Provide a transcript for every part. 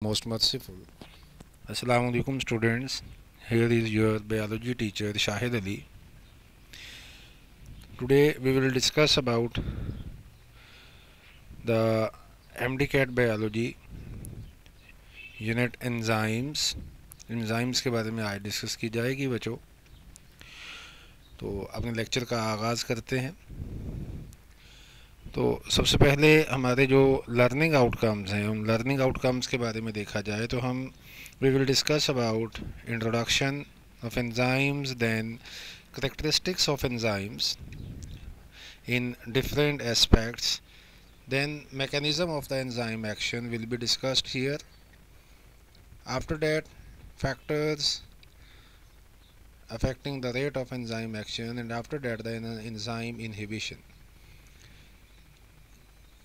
most merciful. Assalamu alaikum students. Here is your biology teacher Shahid Ali. Today we will discuss about the MDCAT biology unit enzymes. Enzymes के बारे में आज discuss की जाएगी बच्चों। तो अपने लेक्चर का आगाज़ करते हैं। तो सबसे पहले हमारे जो लर्निंग आउटकम्स हैं उन लर्निंग आउटकम्स के बारे में देखा जाए तो हम we will discuss about introduction of enzymes, then characteristics of enzymes in different aspects, then mechanism of the enzyme action will be discussed here. After that, factors affecting the rate of enzyme action, and after that the enzyme inhibition.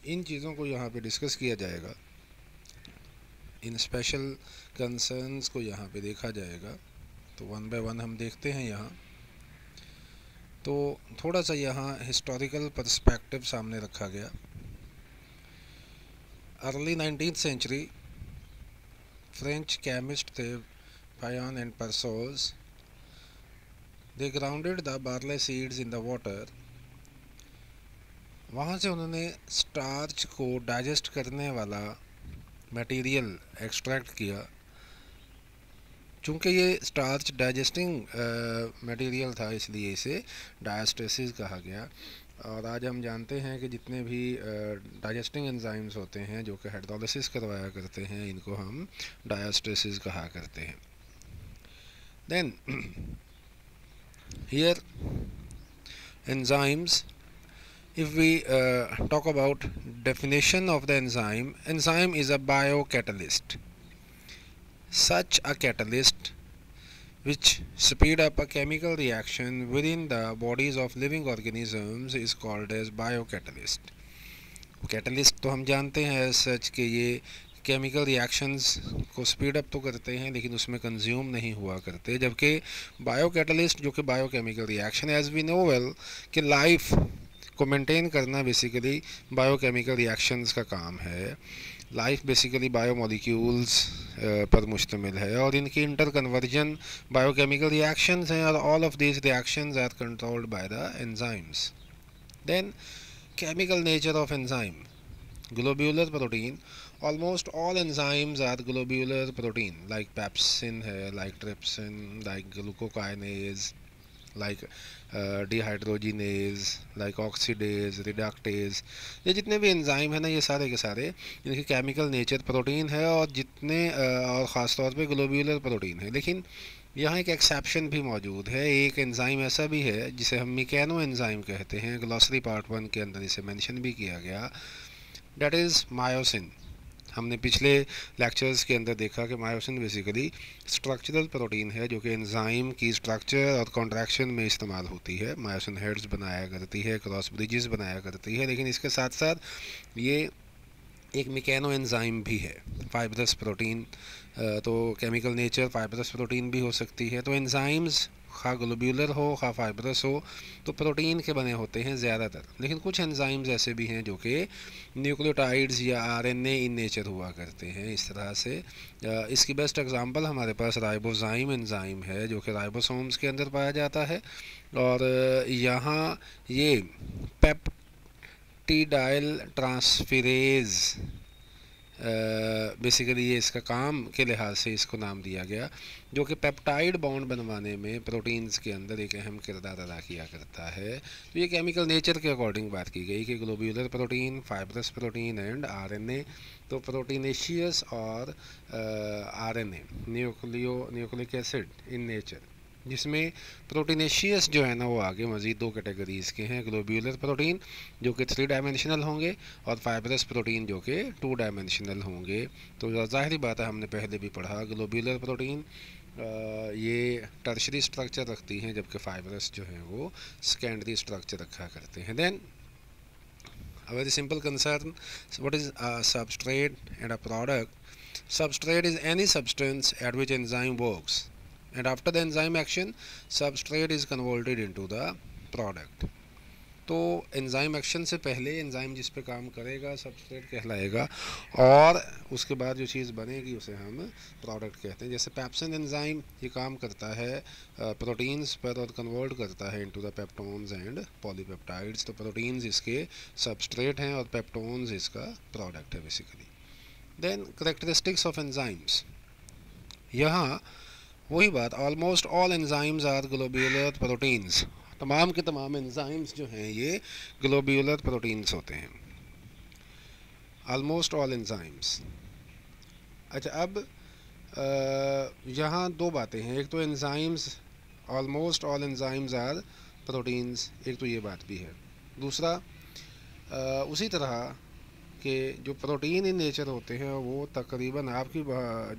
इन चीज़ों को यहाँ पे discuss किया जाएगा, इन special concerns को यहाँ पे देखा जाएगा। तो वन बाय वन हम देखते हैं यहाँ। तो थोड़ा सा यहाँ हिस्टोरिकल पर्सपेक्टिव सामने रखा गया। Early 19th century French chemist थे Payen and Persoz. They grounded the barley seeds in the water. वहाँ से उन्होंने स्टार्च को डाइजेस्ट करने वाला मटेरियल एक्सट्रैक्ट किया। चूँकि ये स्टार्च डाइजेस्टिंग मटेरियल था इसलिए इसे डायस्टेसिस कहा गया। और आज हम जानते हैं कि जितने भी डाइजेस्टिंग एंजाइम्स होते हैं जो कि हाइड्रोलिसिस करवाया करते हैं, इनको हम डायस्टेसिस कहा करते हैं। Then here enzymes, if we talk about definition of the enzyme is a biocatalyst. Such a catalyst which speed up a chemical reaction within the bodies of living organisms is called as biocatalyst. Catalyst तो हम जानते हैं सच कि ये chemical reactions को speed up तो करते हैं लेकिन उसमें कंज्यूम नहीं हुआ करते, जबकि बायोकैटलिस्ट जो कि biochemical reaction, as we know well कि लाइफ को मेंटेन करना बेसिकली बायोकेमिकल रिएक्शंस का काम है। लाइफ बेसिकली बायोमोलिक्यूल्स पर मुश्तमिल है और इनकी इंटर कन्वर्जन बायोकेमिकल रिएक्शंस हैं और all of these reactions are controlled by the enzymes. Then chemical nature of enzyme, globular protein. Almost all enzymes are globular protein, like pepsin है, like trypsin, like glucokinase, like dehydrogenase, like oxidase, reductase. ये जितने भी enzyme है ना, ये सारे के सारे इनकी केमिकल नेचर प्रोटीन है और जितने और ख़ास तौर पे ग्लोब्यूलर प्रोटीन है। लेकिन यहाँ एक एक्सेप्शन भी मौजूद है। एक एंजाइम ऐसा भी है जिसे हम मिकैनो एंजाइम कहते हैं। ग्लॉसरी पार्ट 1 के अंदर इसे मेंशन भी किया गया, डेट इज़ मायोसिन। हमने पिछले लेक्चर्स के अंदर देखा कि मायोसिन बेसिकली स्ट्रक्चरल प्रोटीन है जो कि एंजाइम की स्ट्रक्चर और कॉन्ट्रैक्शन में इस्तेमाल होती है। मायोसिन हेड्स बनाया करती है, क्रॉस ब्रिजेस बनाया करती है, लेकिन इसके साथ साथ ये एक मिकैनो एंजाइम भी है, फाइब्रस प्रोटीन। तो केमिकल नेचर फाइब्रस प्रोटीन भी हो सकती है। तो एंजाइम्स खा ग्लोब्यूलर हो खा फाइब्रस हो तो प्रोटीन के बने होते हैं ज़्यादातर, लेकिन कुछ एंजाइम्स ऐसे भी हैं जो कि न्यूक्लियोटाइड्स या आरएनए इन नेचर हुआ करते हैं। इस तरह से इसकी बेस्ट एग्जांपल हमारे पास राइबोजाइम एंजाइम है जो कि राइबोसोम्स के अंदर पाया जाता है। और यहाँ ये पेप्टिडाइल ट्रांसफेरेज बेसिकली ये इसका काम के लिहाज से इसको नाम दिया गया, जो कि पेप्टाइड बॉन्ड बनवाने में प्रोटीन्स के अंदर एक अहम किरदार अदा किया करता है। तो ये केमिकल नेचर के अकॉर्डिंग बात की गई कि globular protein, fibrous protein and RNA. तो प्रोटीनेशियस और RNA nucleic acid in nature, जिसमें प्रोटीनेशियस जो है ना वो आगे मज़ीद 2 कैटेगरीज़ के हैं। ग्लोब्यूलर प्रोटीन जो कि 3 डायमेंशनल होंगे और फाइब्रस प्रोटीन जो कि 2 डायमेंशनल होंगे। तो ज़ाहिर बात है, हमने पहले भी पढ़ा, ग्लोब्यूलर प्रोटीन ये टर्शरी स्ट्रक्चर रखती हैं जबकि फाइब्रस जो है वो सेकेंडरी स्ट्रक्चर रखा करते हैं। Then a very simple concern, what is a substrate and a product? Substrate is any substance at which enzyme works, and after the enzyme action substrate is converted into the product. तो enzyme action से पहले enzyme जिस पे काम करेगा substrate कहलाएगा, और उसके बाद जो चीज़ बनेगी उसे हम प्रोडक्ट कहते हैं। जैसे पेप्सिन एंजाइम ये काम करता है प्रोटीन्स पर और कन्वर्ट करता है into the peptones and polypeptides. तो प्रोटीन्स इसके सबस्ट्रेट हैं और पेप्टोन्स इसका प्रोडक्ट है basically. Then characteristics of enzymes, यहाँ वही बात, almost all enzymes are globular proteins. तमाम के तमाम एंजाइम्स जो हैं ये ग्लोब्यूलर प्रोटीन्स होते हैं, ऑलमोस्ट ऑल एंजाइम्स। अच्छा, अब यहाँ दो बातें हैं, एक तो enzymes almost all enzymes are proteins, एक तो ये बात भी है। दूसरा उसी तरह कि जो प्रोटीन इन नेचर होते हैं वो तकरीबन आपकी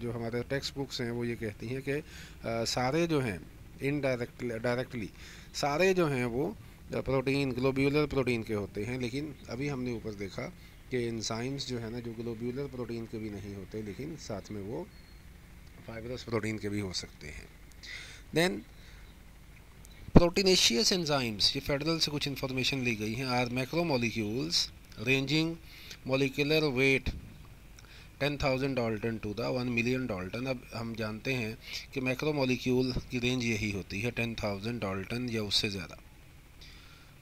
जो हमारे टेक्स्ट बुक्स हैं वो ये कहती हैं कि सारे जो हैं डायरेक्टली सारे जो हैं वो प्रोटीन ग्लोब्यूलर प्रोटीन के होते हैं। लेकिन अभी हमने ऊपर देखा कि एंजाइम्स जो है ना, जो ग्लोब्यूलर प्रोटीन के भी नहीं होते, लेकिन साथ में वो फाइब्रस प्रोटीन के भी हो सकते हैं। देन प्रोटीनेशियस एंजाइम्स, ये फेडरल से कुछ इन्फॉर्मेशन ली गई हैं, are macromolecules ranging molecular weight 10,000 dalton to the 1 million dalton. अब हम जानते हैं कि मैक्रोमोलिक्यूल की रेंज यही होती है 10,000 डाल्टन या उससे ज़्यादा।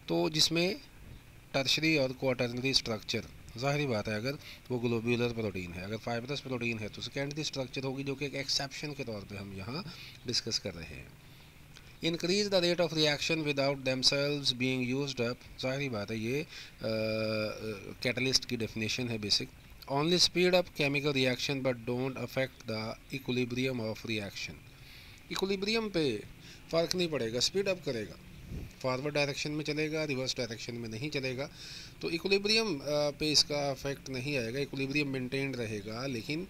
तो जिसमें टर्शरी और क्वाटरनरी स्ट्रक्चर, ज़ाहिर बात है अगर वो ग्लोब्यूलर प्रोटीन है, अगर फाइब्रस प्रोटीन है तो सेकेंडरी स्ट्रक्चर होगी, जो कि एक एक्सेप्शन के तौर पे हम यहाँ डिस्कस कर रहे हैं। Increase the rate of reaction without themselves being used up, ज़ाहिर बात है ये कैटलिस्ट की डेफिनेशन है basic. Only speed up chemical reaction but don't affect the equilibrium of reaction. Equilibrium पे फ़र्क नहीं पड़ेगा, स्पीड अप करेगा, फॉरवर्ड डायरेक्शन में चलेगा, रिवर्स डायरेक्शन में नहीं चलेगा। तो इक्विलिब्रियम पे इसका अफेक्ट नहीं आएगा, इक्विलिब्रियम मेंटेन रहेगा, लेकिन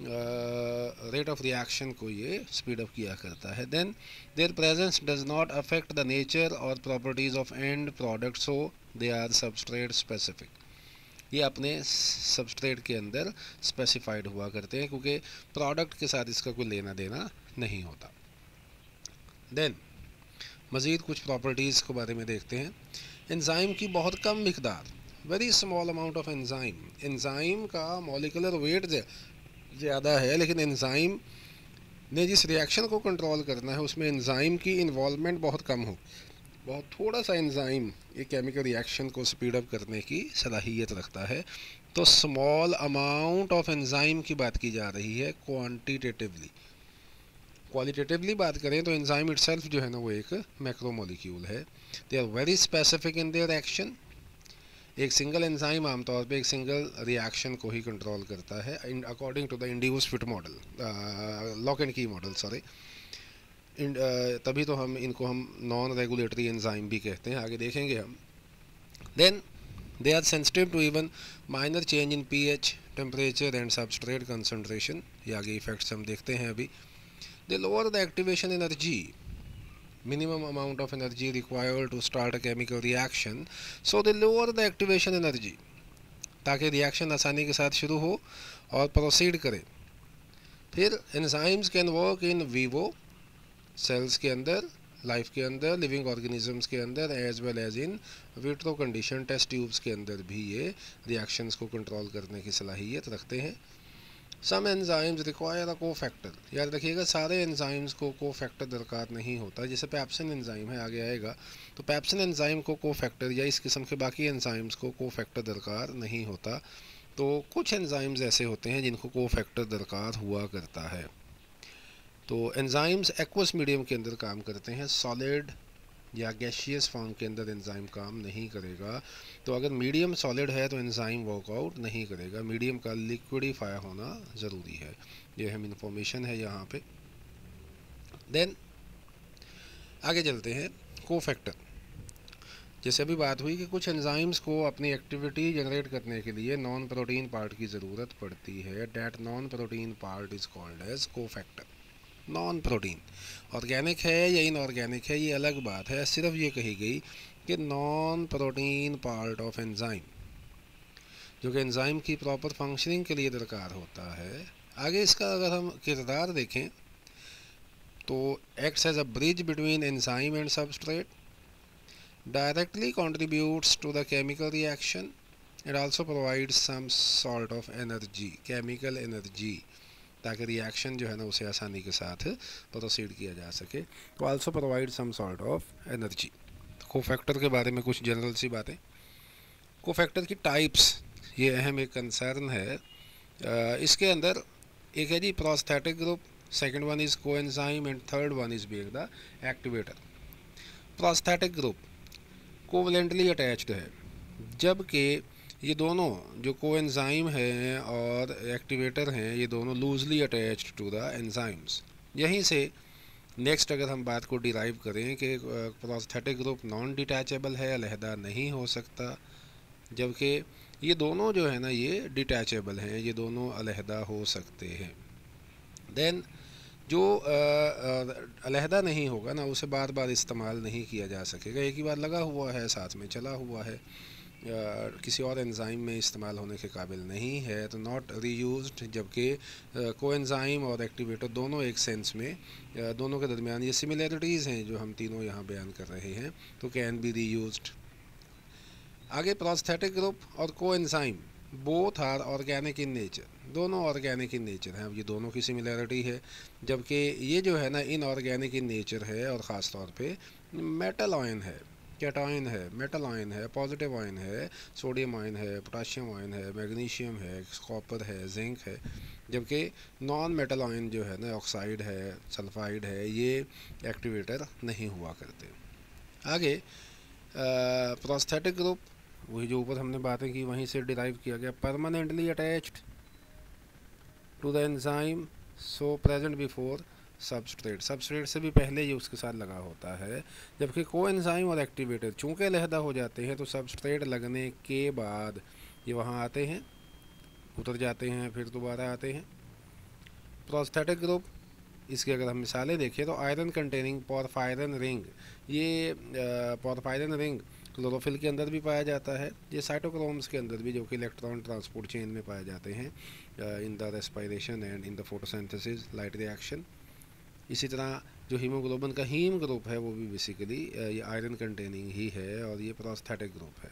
रेट ऑफ रिएक्शन को ये स्पीड अप किया करता है। Then their presence does not affect the nature और properties of end product, so they are substrate specific. ये अपने सबस्ट्रेट के अंदर स्पेसिफाइड हुआ करते हैं, क्योंकि प्रोडक्ट के साथ इसका कोई लेना देना नहीं होता। देन मज़ीद कुछ प्रॉपर्टीज़ के बारे में देखते हैं। एंजाइम की बहुत कम मिकदार, very small amount of enzyme. Enzyme का मॉलिकुलर वेट ज़्यादा है, लेकिन एंजाइम ने जिस रिएक्शन को कंट्रोल करना है उसमें एंजाइम की इन्वॉल्वमेंट बहुत कम हो। बहुत थोड़ा सा एंजाइम एक केमिकल रिएक्शन को स्पीड अप करने की सलाहियत रखता है। तो स्मॉल अमाउंट ऑफ एंजाइम की बात की जा रही है क्वांटिटेटिवली। क्वालिटेटिवली बात करें तो एंजाइम इटसेल्फ जो है ना वो एक मैक्रोमोलिक्यूल है। They are very specific in their action. एक सिंगल एंजाइम आमतौर पे एक सिंगल रिएक्शन को ही कंट्रोल करता है according to the induced fit model, lock and key model, sorry. तभी तो इनको हम नॉन रेगुलेटरी एंजाइम भी कहते हैं, आगे देखेंगे हम। Then they are sensitive to even minor change in pH, temperature and substrate concentration. ये आगे इफेक्ट्स हम देखते हैं अभी। They lower the activation energy, minimum amount of energy required to start a chemical reaction, so they lower the activation energy, ताकि reaction आसानी के साथ शुरू हो और प्रोसीड करे। फिर enzymes can work in vivo, cells के अंदर, लाइफ के अंदर, लिविंग ऑर्गेनिजम्स के अंदर, as well as in vitro condition, test tubes के अंदर भी ये रिएक्शंस को कंट्रोल करने की सलाहियत रखते हैं। Some enzymes require a cofactor, याद रखिएगा सारे एंजाइम्स को कोफैक्टर दरकार नहीं होता। जैसे पेप्सिन एंजाइम है, आगे आएगा, तो पेप्सिन एंजाइम को कोफैक्टर या इस किस्म के बाकी एंजाइम्स को कोफैक्टर दरकार नहीं होता। तो कुछ एंजाइम्स ऐसे होते हैं जिनको कोफैक्टर दरकार हुआ करता है। तो एंजाइम्स एक्वस मीडियम के अंदर काम करते हैं, सॉलिड या गैशियस फॉर्म के अंदर एंजाइम काम नहीं करेगा। तो अगर मीडियम सॉलिड है तो एंजाइम वर्कआउट नहीं करेगा, मीडियम का लिक्विडिफाई होना ज़रूरी है। ये हम इंफॉर्मेशन है यहाँ पे। देन आगे चलते हैं, कोफैक्टर। जैसे अभी बात हुई कि कुछ एंजाइम्स को अपनी एक्टिविटी जनरेट करने के लिए नॉन प्रोटीन पार्ट की ज़रूरत पड़ती है। That non protein part is called as cofactor. Non protein organic है या इनऑर्गेनिक है ये अलग बात है, सिर्फ ये कही गई कि non protein part of enzyme, जो कि एंजाइम की प्रॉपर फंक्शनिंग के लिए दरकार होता है। आगे इसका अगर हम किरदार देखें तो acts as a bridge between enzyme and substrate, directly contributes to the chemical reaction. It also provides some sort of energy, chemical energy, ताकि रिएक्शन जो है ना उसे आसानी के साथ प्रोसीड किया जा सके. तो also provide some sort of energy. Cofactor के बारे में कुछ जनरल सी बातें. कोफैक्टर की टाइप्स, ये अहम एक कंसर्न है. इसके अंदर एक है जी prosthetic group, second one is coenzyme and third one is being the activator. Prosthetic group covalently attached है, जबकि ये दोनों जो कोएंजाइम हैं और एक्टिवेटर हैं ये दोनों loosely attached to the enzymes. यहीं से नेक्स्ट अगर हम बात को डिराइव करें कि प्रोस्थेटिक ग्रुप नॉन डिटैचेबल है, अलहदा नहीं हो सकता, जबकि ये दोनों जो है ना ये डिटैचेबल हैं, ये दोनों अलहदा हो सकते हैं. देन जो अलहदा नहीं होगा ना उसे बार बार इस्तेमाल नहीं किया जा सकेगा. एक ही बार लगा हुआ है, साथ में चला हुआ है, किसी और एंजाइम में इस्तेमाल होने के काबिल नहीं है, तो नॉट रीयूज्ड. जबकि कोएंजाइम और एक्टिवेटर दोनों एक सेंस में दोनों के दरमियान ये सिमिलरिटीज़ हैं जो हम तीनों यहाँ बयान कर रहे हैं, तो कैन बी रीयूज्ड. आगे प्रोस्थेटिक ग्रुप और coenzyme both are organic in nature, दोनों ऑर्गेनिक इन नेचर हैं. अब ये दोनों की सिमिलरिटी है, जबकि ये जो है ना इनऑर्गेनिक इन नेचर है और ख़ास तौर पे मेटल आयन है, कैटायन है, मेटल आयन है, पॉजिटिव आयन है, सोडियम आयन है, पोटाशियम आयन है, मैग्नीशियम है, कॉपर है, जिंक है. जबकि नॉन मेटल आयन जो है ना ऑक्साइड है, सल्फाइड है, ये एक्टिवेटर नहीं हुआ करते. आगे प्रोस्थेटिक ग्रुप, वही जो ऊपर हमने बातें की वहीं से डिराइव किया गया. Permanently attached to the enzyme, so present before substrate, substrate से भी पहले ये उसके साथ लगा होता है. जबकि कोएंजाइम और एक्टिवेटर चूँकि अलहदा हो जाते हैं तो सबस्ट्रेट लगने के बाद ये वहाँ आते हैं, उतर जाते हैं, फिर दोबारा आते हैं. प्रोस्थेटिक ग्रुप, इसकी अगर हम मिसालें देखें तो आयरन कंटेनिंग पोरफायरन रिंग, ये पोरफायरन रिंग क्लोरोफिल के अंदर भी पाया जाता है. ये साइटोक्रोम्स के अंदर भी, जो कि इलेक्ट्रॉन ट्रांसपोर्ट चेन में पाए जाते हैं in the respiration and in the photosynthesis light reaction. इसी तरह जो हीमोग्लोबिन का हीम ग्रुप है वो भी बेसिकली ये आयरन कंटेनिंग ही है और ये प्रोस्थेटिक ग्रुप है.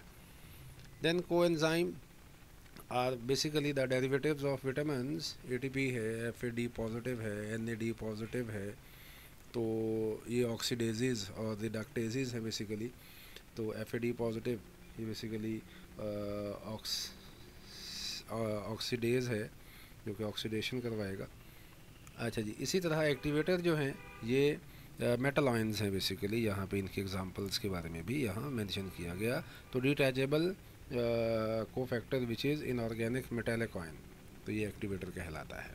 Then coenzyme are basically the derivatives of vitamins. ATP है, एफएडी पॉजिटिव है, एनएडी पॉजिटिव है, तो ये ऑक्सीडेजेस और रिडक्टेजेस है बेसिकली. तो एफएडी पॉजिटिव ये बेसिकली ऑक्सीडेज है जो कि ऑक्सीडेशन करवाएगा. अच्छा जी, इसी तरह एक्टिवेटर जो हैं ये मेटल आयन्स हैं बेसिकली. यहाँ पे इनके एग्जांपल्स के बारे में भी यहाँ मेंशन किया गया. तो detachable cofactor which is inorganic metallic ion, तो ये एक्टिवेटर कहलाता है.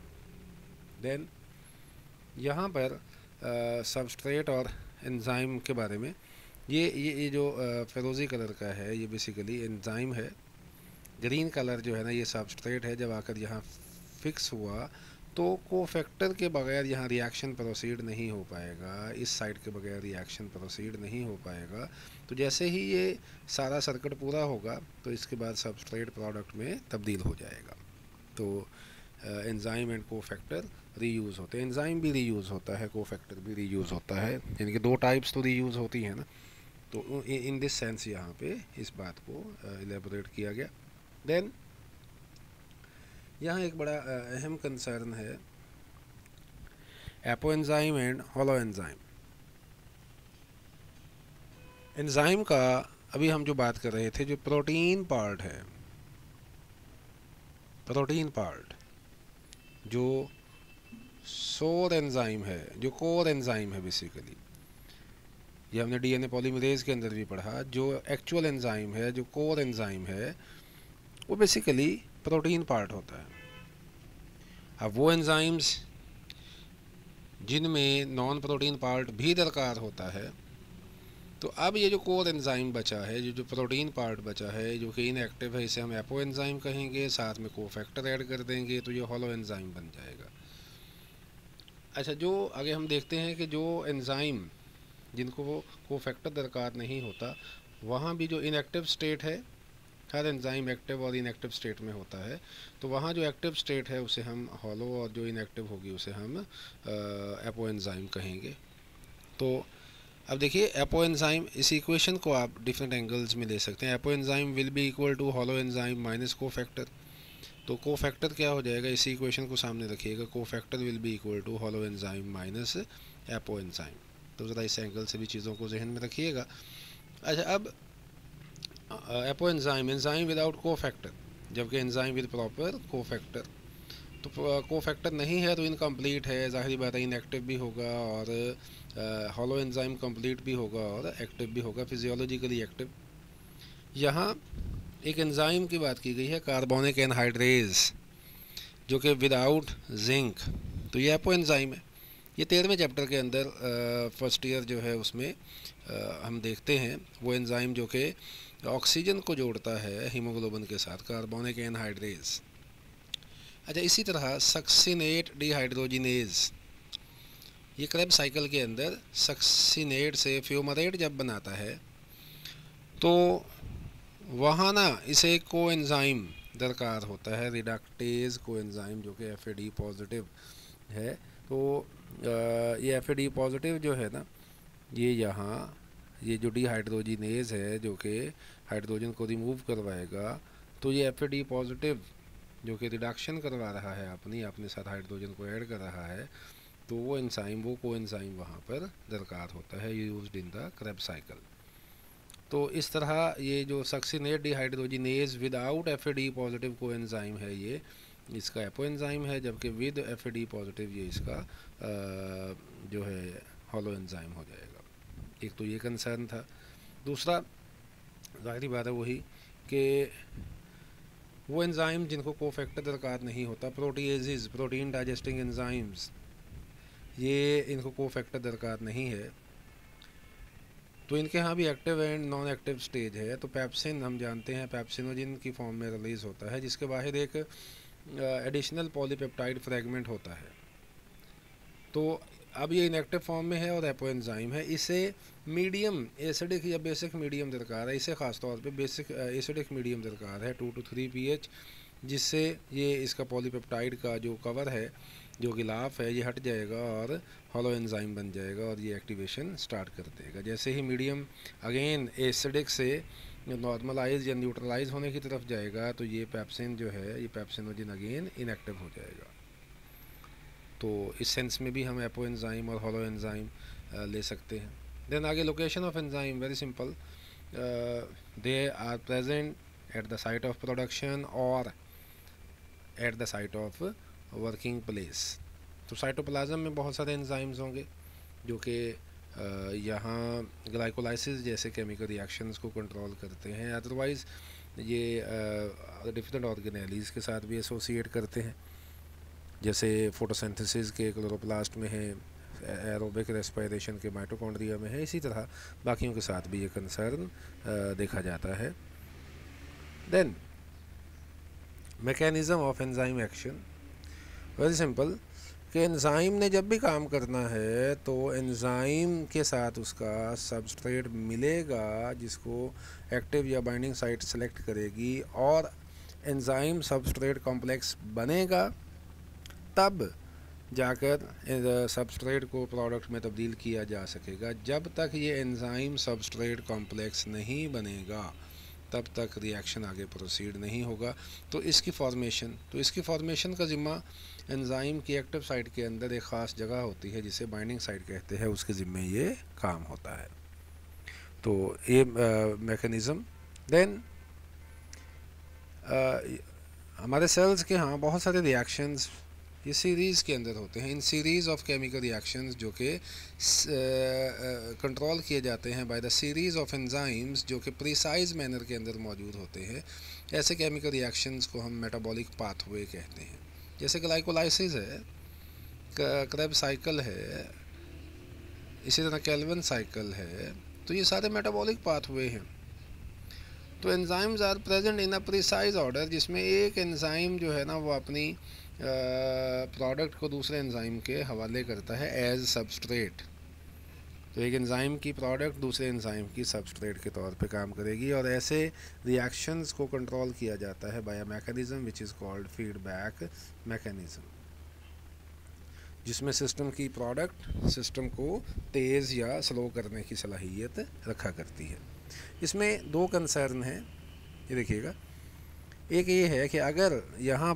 देन यहाँ पर सबस्ट्रेट और एंजाइम के बारे में, ये जो फिरोज़ी कलर का है ये बेसिकली एंजाइम है. ग्रीन कलर जो है ना ये सबस्ट्रेट है. जब आकर यहाँ फिक्स हुआ तो कोफैक्टर के बगैर यहाँ रिएक्शन प्रोसीड नहीं हो पाएगा, इस साइड के बगैर रिएक्शन प्रोसीड नहीं हो पाएगा. तो जैसे ही ये सारा सर्किट पूरा होगा तो इसके बाद सबस्ट्रेट प्रोडक्ट में तब्दील हो जाएगा. तो एंजाइम एंड कोफैक्टर रीयूज़ होते हैं. एंजाइम भी रीयूज़ होता है, कोफैक्टर भी रीयूज़ होता है, यानी कि दो टाइप्स तो रीयूज़ होती हैं ना. तो इन दिस सेंस यहाँ पे इस बात को एलेबोरेट किया गया. देन यहाँ एक बड़ा अहम कंसर्न है apoenzyme and hollow enzyme. Enzyme का अभी हम जो बात कर रहे थे, जो प्रोटीन पार्ट है, प्रोटीन पार्ट जो सोर एंजाइम है, जो कोर एंजाइम है बेसिकली, ये हमने डीएनए पॉलीमरेज के अंदर भी पढ़ा. जो एक्चुअल एंजाइम है, जो कोर एंजाइम है, वो बेसिकली प्रोटीन पार्ट होता है. अब वो एंजाइम्स जिनमें नॉन प्रोटीन पार्ट भी दरकार होता है, तो अब ये जो कोर एंजाइम बचा है, जो प्रोटीन पार्ट बचा है जो कि इनएक्टिव है, इसे हम एपो एंजाइम कहेंगे, साथ में कोफैक्टर ऐड कर देंगे तो ये हॉलो एंजाइम बन जाएगा. अच्छा, जो आगे हम देखते हैं कि जो एंजाइम जिनको वो कोफैक्टर दरकार नहीं होता, वहाँ भी जो इनएक्टिव स्टेट है, हर एंजाइम एक्टिव और इनएक्टिव स्टेट में होता है, तो वहाँ जो एक्टिव स्टेट है उसे हम हॉलो और जो इनएक्टिव होगी उसे हम एपो एंजाइम कहेंगे. तो अब देखिए एपो एंजाइम, इस इक्वेशन को आप डिफरेंट एंगल्स में ले सकते हैं। Apo enzyme will be equal to holo enzyme minus cofactor. तो कोफैक्टर क्या हो जाएगा, इसी इक्वेशन को सामने रखिएगा, cofactor will be equal to holo enzyme minus apo enzyme. तो ज़रा इस एंगल से भी चीज़ों को जहन में रखिएगा। अच्छा, अब apo enzyme, enzyme without cofactor, जबकि एंजाइम विद प्रॉपर कोफैक्टर। तो कोफैक्टर नहीं है तो इनकम्प्लीट है, ज़ाहिर बात है इनएक्टिव भी होगा, और हॉलो एंजाइम कंप्लीट भी होगा और एक्टिव भी होगा, फिजियोलॉजिकली एक्टिव। यहाँ एक एंजाइम की बात की गई है, कार्बोनिक एनहाइड्रेज, जो कि विदाउट जिंक। तो ये एपो एंजाइम है। ये 13वें चैप्टर के अंदर फर्स्ट ईयर जो है उसमें हम देखते हैं वो एंजाइम जो कि ऑक्सीजन को जोड़ता है हीमोग्लोबिन के साथ, कार्बोनिक एनहाइड्रेज। अच्छा, इसी तरह सक्सिनेट डिहाइड्रोजिनेज, ये क्रेब साइकिल के अंदर सक्सिनेट से फ्यूमरेट जब बनाता है तो वहाँ ना इसे कोएंजाइम दरकार होता है, रिडक्टेज कोएंजाइम, जो कि FAD पॉजिटिव है। तो ये FAD पॉजिटिव जो है ना, ये यहाँ ये जो डिहाइड्रोजिनेज है जो कि हाइड्रोजन को रिमूव करवाएगा, तो ये FAD पॉजिटिव जो कि रिडक्शन करवा रहा है अपने साथ हाइड्रोजन को ऐड कर रहा है, तो वो एंजाइम, वो कोएंजाइम वहाँ पर दरकार होता है, used in the Krebs cycle. तो इस तरह ये जो succinate dehydrogenase without FAD positive coenzyme है, ये इसका एपो एंजाइम है, जबकि विद FAD पॉजिटिव ये इसका जो है हॉलो एंजाइम हो जाएगा। एक तो ये कंसर्न था। दूसरा, ज़ाहिर बात है वही कि वो एंजाइम जिनको कोफैक्टर दरकार नहीं होता, प्रोटीएजेस, प्रोटीन डाइजेस्टिंग एंजाइम्स, ये इनको कोफैक्टर दरकार नहीं है, तो इनके यहाँ भी active and non active stage है। तो पैप्सिन हम जानते हैं पैप्सिनोजिन की फॉर्म में रिलीज़ होता है, जिसके बाहर एक एडिशनल पॉलीपेप्टाइड फ्रेगमेंट होता है। तो अब ये इनएक्टिव फॉर्म में है और एपो एंजाइम है। इसे मीडियम एसिडिक या बेसिक मीडियम दरकार है, इसे ख़ास तौर पे बेसिक एसिडिक मीडियम दरकार है 2 to 3 pH, जिससे ये इसका पॉलीपेप्टाइड का जो कवर है, जो गिलाफ है, ये हट जाएगा और हॉलो एंजाइम बन जाएगा और ये एक्टिवेशन स्टार्ट कर देगा। जैसे ही मीडियम अगेन एसिडिक से नॉर्मलाइज या न्यूट्रलाइज होने की तरफ जाएगा, तो ये पैप्सिन जो है, ये पैप्सिनोजिन अगेन इनएक्टिव हो जाएगा। तो इस सेंस में भी हम एपो एंजाइम और हॉलो एंजाइम ले सकते हैं। देन आगे location of enzyme, very simple, they are present at the site of production और at the site of working place. तो साइटोप्लाज्म में बहुत सारे एंजाइम्स होंगे जो कि यहाँ ग्लाइकोलाइसिस जैसे केमिकल रिएक्शंस को कंट्रोल करते हैं, अदरवाइज़ ये डिफरेंट ऑर्गेनेलीज के साथ भी एसोसिएट करते हैं, जैसे फोटोसिंथेसिस के क्लोरोप्लास्ट में है, एरोबिक रेस्पिरेशन के माइटोकॉन्ड्रिया में है, इसी तरह बाकियों के साथ भी ये कंसर्न देखा जाता है। Then mechanism of enzyme action, very simple, कि एंजाइम ने जब भी काम करना है तो एंजाइम के साथ उसका सबस्ट्रेट मिलेगा जिसको एक्टिव या बाइंडिंग साइट सेलेक्ट करेगी, और एंजाइम सबस्ट्रेट कॉम्प्लेक्स बनेगा, तब जाकर सबस्ट्रेट को प्रोडक्ट में तब्दील किया जा सकेगा। जब तक ये एंजाइम सबस्ट्रेट कॉम्प्लेक्स नहीं बनेगा तब तक रिएक्शन आगे प्रोसीड नहीं होगा। तो इसकी फॉर्मेशन का ज़िम्मा एंजाइम की एक्टिव साइट के अंदर एक ख़ास जगह होती है जिसे बाइंडिंग साइट कहते हैं, उसके ज़िम्मे ये काम होता है। तो ये मैकेनिज़्म। देन हमारे सेल्स के यहाँ बहुत सारे रिएक्शंस ये सीरीज़ के अंदर होते हैं। इन सीरीज़ ऑफ केमिकल रिएक्शंस जो कि कंट्रोल किए जाते हैं by the series of enzymes जो कि प्रिसाइज मैनर के अंदर मौजूद होते हैं, ऐसे केमिकल रिएक्शंस को हम मेटाबॉलिक पाथवे कहते हैं। जैसे ग्लाइकोलाइसिस है, क्रेब साइकिल है, इसी तरह केल्विन साइकिल है, तो ये सारे मेटाबॉलिक पाथवे हैं। तो enzymes are present in a precise order, जिसमें एक एंजाइम जो है ना वो अपनी प्रोडक्ट को दूसरे एंजाइम के हवाले करता है एज सबस्ट्रेट। तो एक एंजाइम की प्रोडक्ट दूसरे एंजाइम की सबस्ट्रेट के तौर पे काम करेगी, और ऐसे रिएक्शंस को कंट्रोल किया जाता है by a mechanism which is called feedback mechanism. जिसमें सिस्टम की प्रोडक्ट सिस्टम को तेज़ या स्लो करने की सलाहियत रखा करती है। इसमें दो कंसर्न हैं, ये देखिएगा। एक ये है कि अगर यहाँ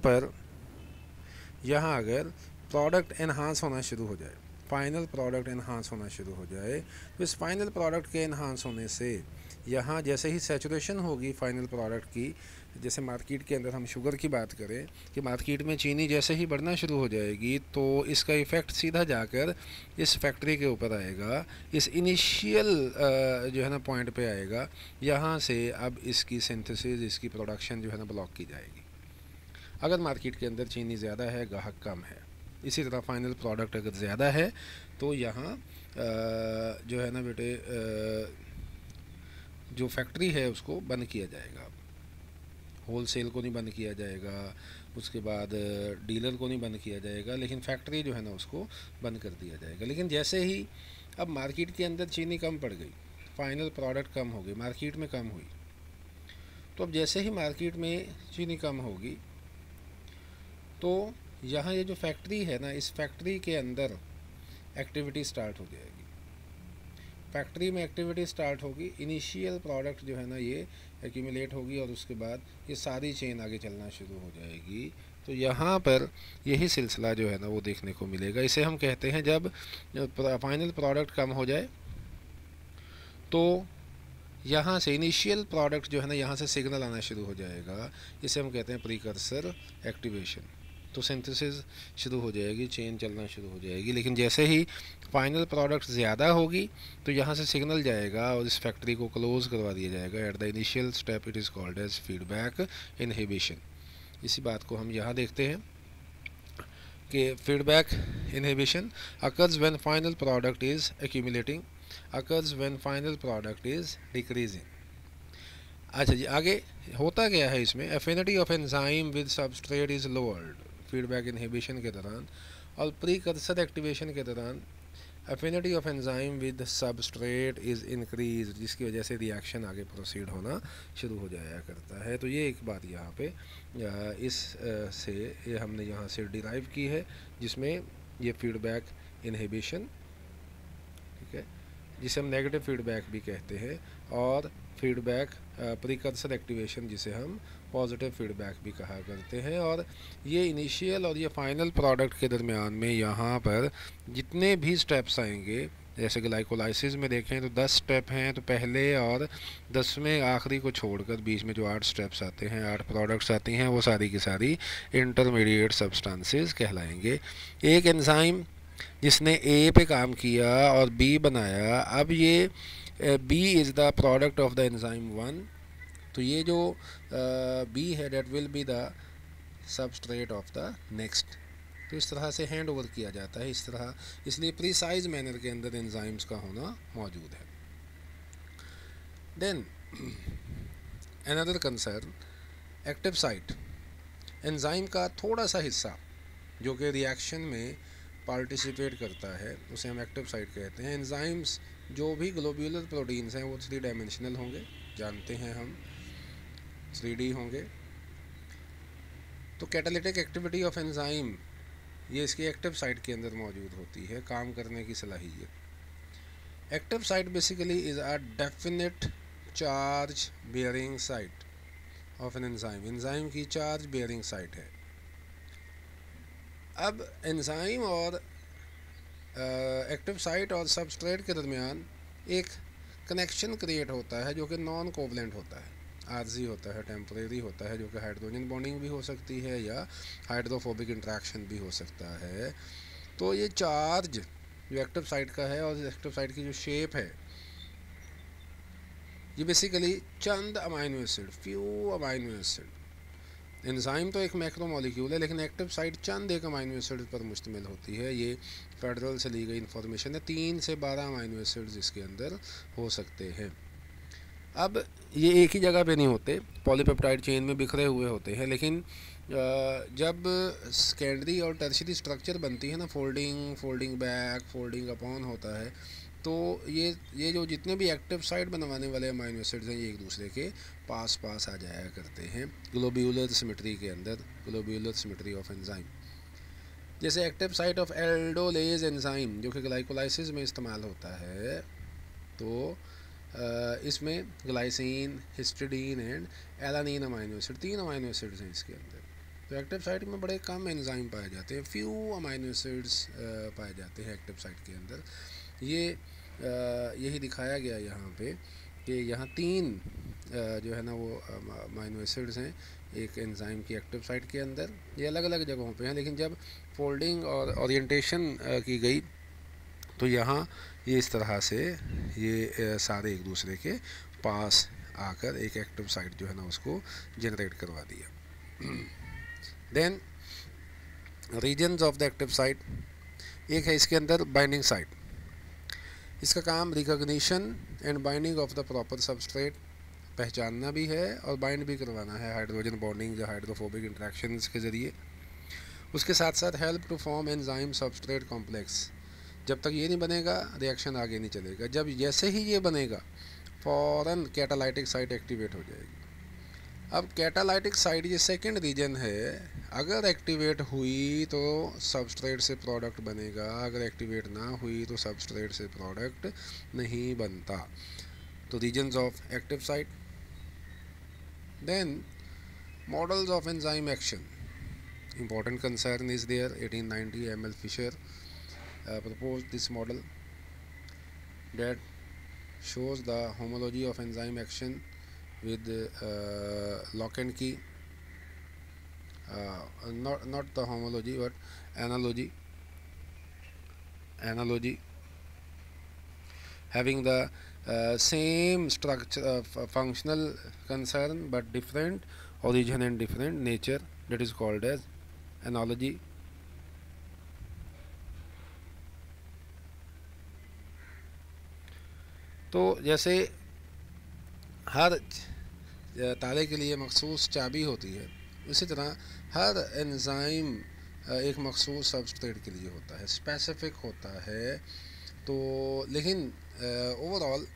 अगर प्रोडक्ट एनहांस होना शुरू हो जाए, फाइनल प्रोडक्ट एनहांस होना शुरू हो जाए, तो इस फाइनल प्रोडक्ट के एनहांस होने से यहाँ जैसे ही सैचुरेशन होगी फाइनल प्रोडक्ट की, जैसे मार्केट के अंदर हम शुगर की बात करें कि मार्केट में चीनी जैसे ही बढ़ना शुरू हो जाएगी तो इसका इफ़ेक्ट सीधा जाकर इस फैक्ट्री के ऊपर आएगा, इस इनिशियल जो है ना पॉइंट पे आएगा। यहाँ से अब इसकी सिंथेसिस, इसकी प्रोडक्शन जो है ना ब्लॉक की जाएगी। अगर मार्केट के अंदर चीनी ज़्यादा है, ग्राहक कम है, इसी तरह फाइनल प्रोडक्ट अगर ज़्यादा है तो यहाँ जो है ना बेटे जो फैक्ट्री है उसको बंद किया जाएगा। होल सेल को नहीं बंद किया जाएगा, उसके बाद डीलर को नहीं बंद किया जाएगा, लेकिन फैक्ट्री जो है ना उसको बंद कर दिया जाएगा। लेकिन जैसे ही अब मार्केट के अंदर चीनी कम पड़ गई, फाइनल प्रोडक्ट कम हो गई, मार्केट में कम हुई, तो अब जैसे ही मार्केट में चीनी कम होगी तो यहाँ ये जो फैक्ट्री है ना, इस फैक्ट्री के अंदर एक्टिविटी स्टार्ट हो जाएगी। फैक्ट्री में एक्टिविटी स्टार्ट होगी, इनिशियल प्रोडक्ट जो है ना ये एक्यूमुलेट होगी और उसके बाद ये सारी चेन आगे चलना शुरू हो जाएगी। तो यहाँ पर यही सिलसिला जो है ना वो देखने को मिलेगा। इसे हम कहते हैं जब फाइनल प्रोडक्ट कम हो जाए तो यहाँ से इनिशियल प्रोडक्ट जो है ना यहाँ से सिग्नल आना शुरू हो जाएगा। इसे हम कहते हैं प्रीकर्सर एक्टिवेशन। तो सिंथेसिस शुरू हो जाएगी, चेन चलना शुरू हो जाएगी। लेकिन जैसे ही फाइनल प्रोडक्ट ज़्यादा होगी तो यहाँ से सिग्नल जाएगा और इस फैक्ट्री को क्लोज़ करवा दिया जाएगा। At the initial step it is called as feedback inhibition. इसी बात को हम यहाँ देखते हैं कि feedback inhibition occurs when final product is accumulating, occurs when final product is decreasing. अच्छा जी, आगे होता क्या है इसमें, affinity of enzyme with substrate is lowered feedback inhibition के दौरान, और प्रीकर्सर एक्टिवेशन के दौरान affinity of enzyme with substrate is increase, जिसकी वजह से रिएक्शन आगे प्रोसीड होना शुरू हो जाया करता है। तो ये एक बात यहाँ पे इस से ये हमने यहाँ से डिराइव की है, जिसमें ये फीडबैक इनहिबिशन, ठीक है, जिसे हम नेगेटिव फीडबैक भी कहते हैं, और फीडबैक प्रीकर्सर एक्टिवेशन जिसे हम पॉजिटिव फीडबैक भी कहा करते हैं। और ये इनिशियल और ये फाइनल प्रोडक्ट के दरमियान में यहाँ पर जितने भी स्टेप्स आएंगे, जैसे ग्लाइकोलाइसिस में देखें तो 10 स्टेप हैं, तो पहले और 10वें आखिरी को छोड़कर बीच में जो 8 स्टेप्स आते हैं, 8 प्रोडक्ट्स आती हैं, वो सारी की सारी इंटरमीडिएट सब्सटेंसेस कहलाएंगे। एक एंजाइम जिसने ए पे काम किया और बी बनाया, अब ये B is the product of the enzyme 1, तो ये जो बी है that will be the substrate of the next. तो इस तरह से हैंड ओवर किया जाता है, इस तरह, इसलिए प्रीसाइज मैनर के अंदर एंजाइम्स का होना मौजूद है। Then another concern, active site, enzyme का थोड़ा सा हिस्सा जो कि रिएक्शन में पार्टिसिपेट करता है उसे हम एक्टिव साइट कहते हैं। एंजाइम्स जो भी ग्लोब्यूलर प्रोटीन्स हैं वो 3 डायमेंशनल होंगे, जानते हैं हम, 3D होंगे। तो कैटालिटिक एक्टिविटी ऑफ एंजाइम ये इसकी एक्टिव साइट के अंदर मौजूद होती है, काम करने की सलाहियत। Active site basically is a definite charge bearing site of an enzyme, enzyme की चार्ज बेयरिंग साइट है। अब एंजाइम और एक्टिव साइट और सबस्ट्रेट के दरमियान एक कनेक्शन क्रिएट होता है जो कि नॉन कोवलेंट होता है, आर्जी होता है, टेम्परेरी होता है, जो कि हाइड्रोजन बॉन्डिंग भी हो सकती है या हाइड्रोफोबिक इंट्रैक्शन भी हो सकता है। तो ये चार्ज जो एक्टिव साइट का है और एक्टिव साइट की जो शेप है, ये बेसिकली चंद amino acid, few amino acid, enzyme तो एक मैक्रो मॉलिक्यूल है लेकिन एक्टिव साइट चंद एक अमाइनो एसिड पर मुश्तमिल होती है। ये फेडरल से ली गई इन्फॉर्मेशन है, 3 से 12 अमाइनो एसिड्स इसके अंदर हो सकते हैं। अब ये एक ही जगह पे नहीं होते, पॉलीपेप्टाइड चेन में बिखरे हुए होते हैं, लेकिन जब सेकेंडरी और टर्शियरी स्ट्रक्चर बनती है ना, फोल्डिंग बैक, फोल्डिंग अपॉन होता है, तो ये जो जितने भी एक्टिव साइट बनवाने वाले अमाइनो एसिड्स हैं ये एक दूसरे के पास आ जाया करते हैं ग्लोब्यूलर सिमेट्री के अंदर, ग्लोब्यूलर सिमेट्री ऑफ एंजाइम। जैसे active site of aldolase enzyme जो कि ग्लाइकोलाइसिस में इस्तेमाल होता है, तो इसमें glycine, histidine and alanine amino acid, 3 amino acids हैं इसके अंदर। तो एक्टिव साइट में बड़े कम एंजाइम पाए जाते हैं, फ्यू अमाइनो एसिड्स पाए जाते हैं एक्टिव साइट के अंदर। ये यही दिखाया गया यहाँ पे कि यहाँ 3 जो है ना वो अमाइनो एसिड्स हैं एक एंजाइम की एक्टिव साइट के अंदर। ये अलग अलग जगहों पे हैं, लेकिन जब फोल्डिंग और ओरिएंटेशन की गई तो यहाँ ये इस तरह से ये सारे एक दूसरे के पास आकर एक एक्टिव साइट जो है ना उसको जनरेट करवा दिया। Then regions of the active site, एक है इसके अंदर बाइंडिंग साइट। इसका काम recognition and binding of the proper substrate, पहचानना भी है और बाइंड भी करवाना है हाइड्रोजन बॉन्डिंग या हाइड्रोफोबिक इंट्रैक्शंस के ज़रिए। उसके साथ साथ help to form enzyme substrate complex. जब तक ये नहीं बनेगा रिएक्शन आगे नहीं चलेगा। जब जैसे ही ये बनेगा फ़ौरन कैटालाइटिक साइट एक्टिवेट हो जाएगी। अब कैटालाइटिक साइट ये सेकंड रीजन है, अगर एक्टिवेट हुई तो सबस्ट्रेट से प्रोडक्ट बनेगा, अगर एक्टिवेट ना हुई तो सबस्ट्रेट से प्रोडक्ट नहीं बनता। तो regions of active site. Then models of enzyme action, important concern is there। 1890 M.L. Fisher proposed this model that shows the homology of enzyme action with lock and key, not the homology but analogy, having the same structure functional concern but different origin and different nature, that is called as analogy। तो जैसे हर ताले के लिए मखसूस चाबी होती है, इसी तरह हर एंजाइम एक मखसूस सबस्ट्रेट के लिए होता है, स्पेसिफिक होता है। तो लेकिन ओवरऑल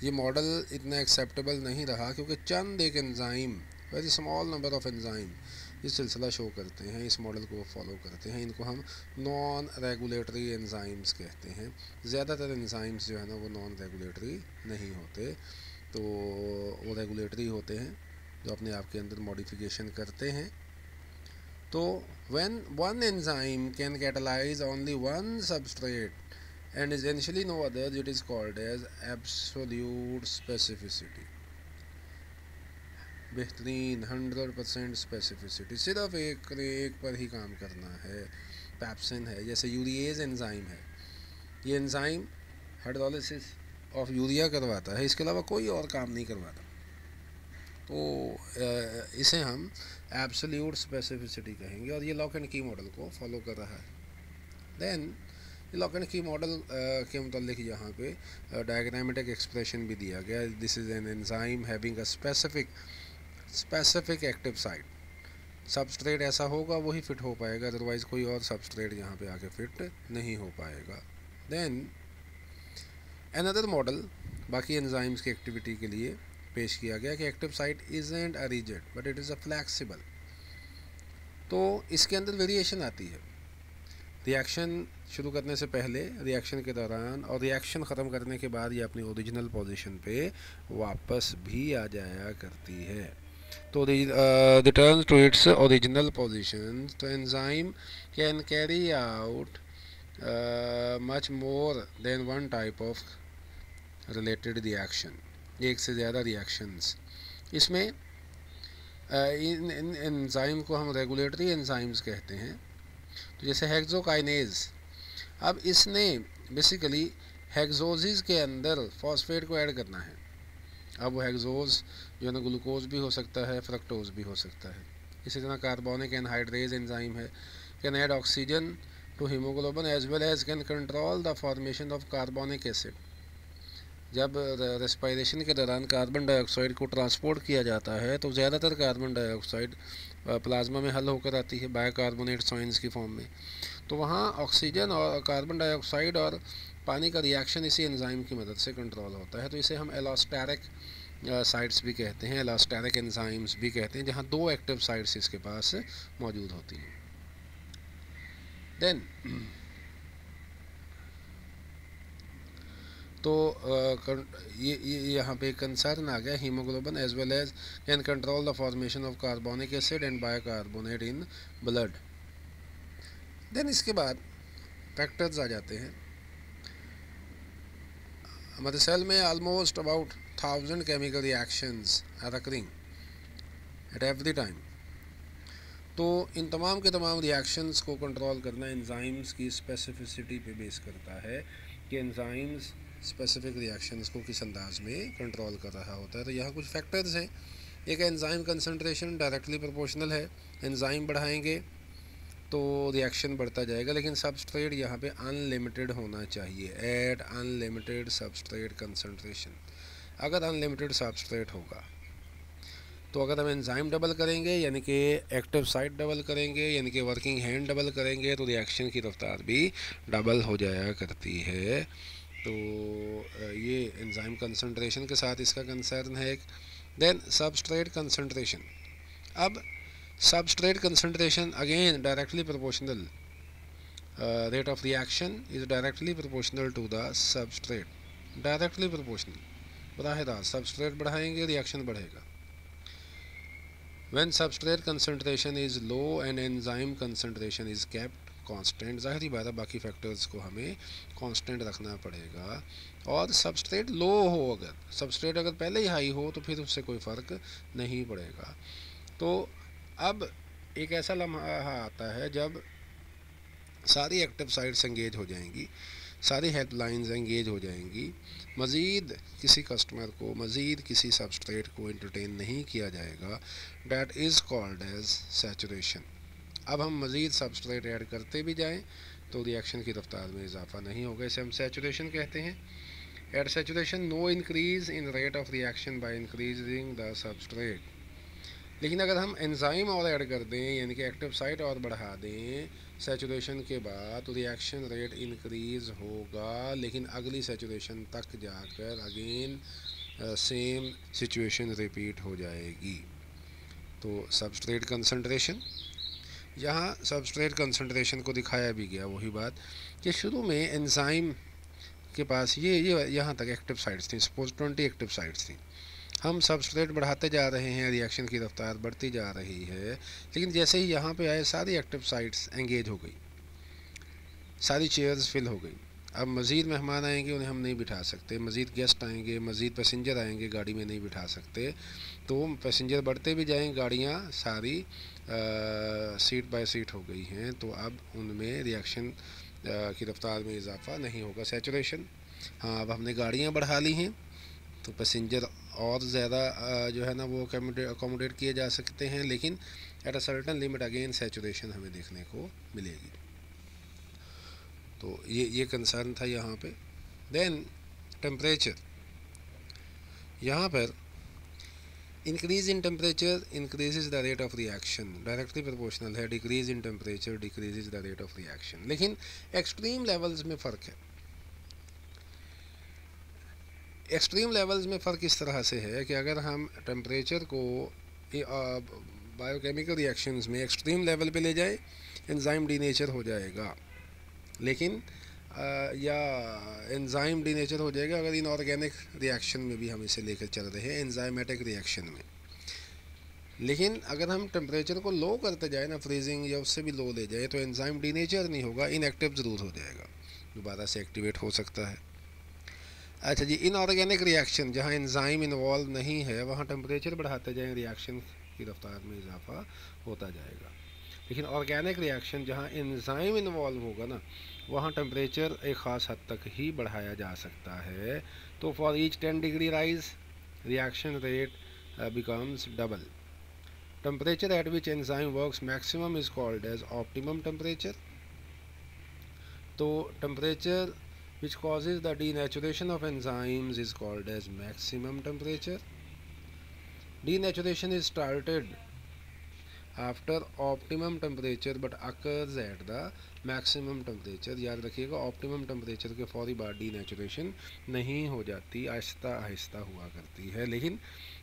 ये मॉडल इतना एक्सेप्टेबल नहीं रहा, क्योंकि चंद एक enzyme, very small number of enzyme ये सिलसिला शो करते हैं, इस मॉडल को फॉलो करते हैं। इनको हम नॉन रेगुलेटरी एंजाइम्स कहते हैं। ज़्यादातर एंजाइम्स जो है ना वो नॉन रेगुलेटरी नहीं होते, तो वो रेगुलेटरी होते हैं जो अपने आप के अंदर मॉडिफिकेशन करते हैं। तो when one enzyme can catalyse only one substrate and essentially no other, it is called as absolute specificity। बेहतरीन 100% स्पेसिफिसिटी, सिर्फ एक पर ही काम करना है। पैप्सिन है, जैसे यूरिएज एंजाइम है, ये एंजाइम हाइड्रोलिसिस ऑफ यूरिया करवाता है, इसके अलावा कोई और काम नहीं करवाता। तो इसे हम एब्सोल्यूट स्पेसिफिसिटी कहेंगे, और ये लॉक एंड की मॉडल को फॉलो कर रहा है। Then lock and key model के मुतालिक यहाँ पे डायग्रामेटिक एक्सप्रेशन भी दिया गया। This is an enzyme having a specific active site. Substrate ऐसा होगा वही फिट हो पाएगा, अदरवाइज़ कोई और सबस्ट्रेट यहाँ पे आके फिट नहीं हो पाएगा। देन अनदर मॉडल बाकी एंजाइम्स की एक्टिविटी के लिए पेश किया गया कि active site isn't a rigid but it is a flexible. तो इसके अंदर वेरिएशन आती है, रिएक्शन शुरू करने से पहले, रिएक्शन के दौरान और रिएक्शन ख़त्म करने के बाद ये अपनी ओरिजिनल पोजीशन पे वापस भी आ जाया करती है। तो return to its original position. तो enzyme can carry out much more than one type of related reaction, एक से ज़्यादा रिएक्शंस। इसमें इन एंजाइम को हम रेगुलेटरी एंजाइम्स कहते हैं। तो जैसे हेक्सोकाइनेज, अब इसने बेसिकली हेक्सोजिस के अंदर फॉस्फेट को ऐड करना है। अब वो हेक्सोज जो है ना ग्लूकोज भी हो सकता है, फ्रक्टोज भी हो सकता है। इसी तरह कार्बोनिक एनहाइड्रेज एंजाइम है, can add oxygen to haemoglobin as well as can control the formation of carbonic acid. जब रेस्पिरेशन के दौरान कार्बन डाइऑक्साइड को ट्रांसपोर्ट किया जाता है तो ज़्यादातर कार्बन डाइऑक्साइड प्लाज्मा में हल होकर आती है बायोकार्बोनेट सॉइंस की फॉर्म में। तो वहाँ ऑक्सीजन और कार्बन डाइऑक्साइड और पानी का रिएक्शन इसी एंजाइम की मदद से कंट्रोल होता है। तो इसे हम एलोस्टेरिक साइट्स भी कहते हैं, एलोस्टेरिक एंजाइम्स भी कहते हैं, जहाँ 2 एक्टिव साइट्स इसके पास मौजूद होती हैं। देन तो ये यहाँ पे कंसर्न आ गया haemoglobin as well as can control the formation of carbonic acid and bicarbonate in blood. Then इसके बाद फैक्टर्स आ जाते हैं। हमारे सेल में almost about 1000 chemical reactions are occurring at every time. तो इन तमाम के तमाम रिएक्शंस को कंट्रोल करना एंजाइम्स की स्पेसिफिसिटी पे बेस करता है कि एंजाइम्स स्पेसिफिक रिएक्शंस को किस अंदाज में कंट्रोल कर रहा होता है। तो यहाँ कुछ फैक्टर्स हैं। एक एंजाइम कंसंट्रेशन डायरेक्टली प्रोपोर्शनल है, एंजाइम बढ़ाएंगे तो रिएक्शन बढ़ता जाएगा, लेकिन सबस्ट्रेट यहाँ पे अनलिमिटेड होना चाहिए, एट अनलिमिटेड सबस्ट्रेट कंसंट्रेशन। अगर अनलिमिटेड सबस्ट्रेट होगा तो अगर हम एंजाइम डबल करेंगे यानी कि एक्टिव साइट डबल करेंगे यानी कि वर्किंग हैंड डबल करेंगे तो रिएक्शन की रफ्तार भी डबल हो जाया करती है। तो ये एंजाइम कंसंट्रेशन के साथ इसका कंसर्न है। Then substrate concentration. अब substrate concentration again directly proportional, rate of reaction is directly proportional to the substrate, directly proportional, बराह रास्त सबस्ट्रेट बढ़ाएंगे रिएक्शन बढ़ेगा। When substrate concentration is low and enzyme concentration is kept constant, ज़ाहिर बात है बाकी factors को हमें कांस्टेंट रखना पड़ेगा। और सबस्ट्रेट लो हो, अगर सबस्ट्रेट अगर पहले ही हाई हो तो फिर उससे कोई फ़र्क नहीं पड़ेगा। तो अब एक ऐसा लम्हा आता है जब सारी एक्टिव साइट्स एंगेज हो जाएंगी, सारी हेल्पलाइंस एंगेज हो जाएंगी, मज़ीद किसी कस्टमर को मज़ीद किसी सबस्ट्रेट को एंटरटेन नहीं किया जाएगा, that is called as saturation. अब हम मज़ीद सबस्ट्रेट ऐड करते भी जाएं तो रिएक्शन की रफ्तार में इजाफा नहीं होगा, इसे हम सैचुरेशन कहते हैं। At saturation no increase in rate of reaction by increasing the substrate. लेकिन अगर हम एंजाइम और ऐड कर दें यानी कि एक्टिव साइट और बढ़ा दें सैचुरेशन के बाद तो रिएक्शन रेट इंक्रीज़ होगा, लेकिन अगली सैचुरेशन तक जाकर अगेन सेम सिचुएशन रिपीट हो जाएगी। तो सबस्ट्रेट कंसंट्रेशन, यहाँ सबस्ट्रेट कंसंट्रेशन को दिखाया भी गया वही बात कि शुरू में एंजाइम के पास ये यहाँ तक एक्टिव साइट्स थी, सपोज 20 एक्टिव साइट्स थी। हम सबस्ट्रेट बढ़ाते जा रहे हैं, रिएक्शन की रफ्तार बढ़ती जा रही है, लेकिन जैसे ही यहाँ पे आए सारी एक्टिव साइट्स एंगेज हो गई, सारी चेयर्स फिल हो गई। अब मज़ीद मेहमान आएंगे उन्हें हम नहीं बिठा सकते, मज़ीद गेस्ट आएंगे, मज़ीद पैसेंजर आएंगे, गाड़ी में नहीं बिठा सकते। तो पैसेंजर बढ़ते भी जाएँ, गाड़ियाँ सारी सीट बाय सीट हो गई हैं, तो अब उनमें रिएक्शन की रफ्तार में इजाफा नहीं होगा, सैचुरेशन। हाँ, अब हमने गाड़ियाँ बढ़ा ली हैं तो पैसेंजर और ज़्यादा जो है ना वो अकोमोडेट किए जा सकते हैं, लेकिन at a certain limit again saturation हमें देखने को मिलेगी। तो ये कंसर्न था यहाँ पे। देन टेम्परेचर, यहाँ पर increase in temperature increase the rate of reaction, directly proportional है, decrease in temperature decrease the rate of reaction. लेकिन एक्सट्रीम लेवल्स में फ़र्क है। एक्सट्रीम लेवल्स में फ़र्क इस तरह से है कि अगर हम टेम्परेचर को बायोकेमिकल रिएक्शंस में एक्सट्रीम लेवल पे ले जाए एंजाइम डीनेचर हो जाएगा, लेकिन या एंजाइम डीनेचर हो जाएगा अगर इनऑर्गेनिक रिएक्शन में भी हम इसे लेकर चल रहे हैं, एंजाइमेटिक रिएक्शन में। लेकिन अगर हम टेम्परेचर को लो करते जाए ना, फ्रीजिंग या उससे भी लो ले जाए, तो एंजाइम डीनेचर नहीं होगा, इनएक्टिव ज़रूर हो जाएगा, दोबारा से एक्टिवेट हो सकता है। अच्छा जी, इनऑर्गेनिक रिएक्शन जहाँ एंजाइम इन्वॉल्व नहीं है वहाँ टेम्परेचर बढ़ाते जाएँ, रिएक्शन की रफ्तार में इजाफा होता जाएगा। लेकिन ऑर्गेनिक रिएक्शन जहाँ एंजाइम इन्वॉल्व होगा ना, वहाँ टेम्परेचर एक ख़ास हद तक ही बढ़ाया जा सकता है। तो for each 10 degree rise reaction rate becomes double. Temperature at which enzyme works maximum is called as optimum temperature. तो temperature which causes the denaturation of enzymes is called as maximum temperature. Denaturation is started after optimum temperature but occurs at the maximum temperature. याद रखिएगा, optimum temperature के फौरी बाद denaturation नहीं हो जाती, आहिस्ता आहिस्ता हुआ करती है, लेकिन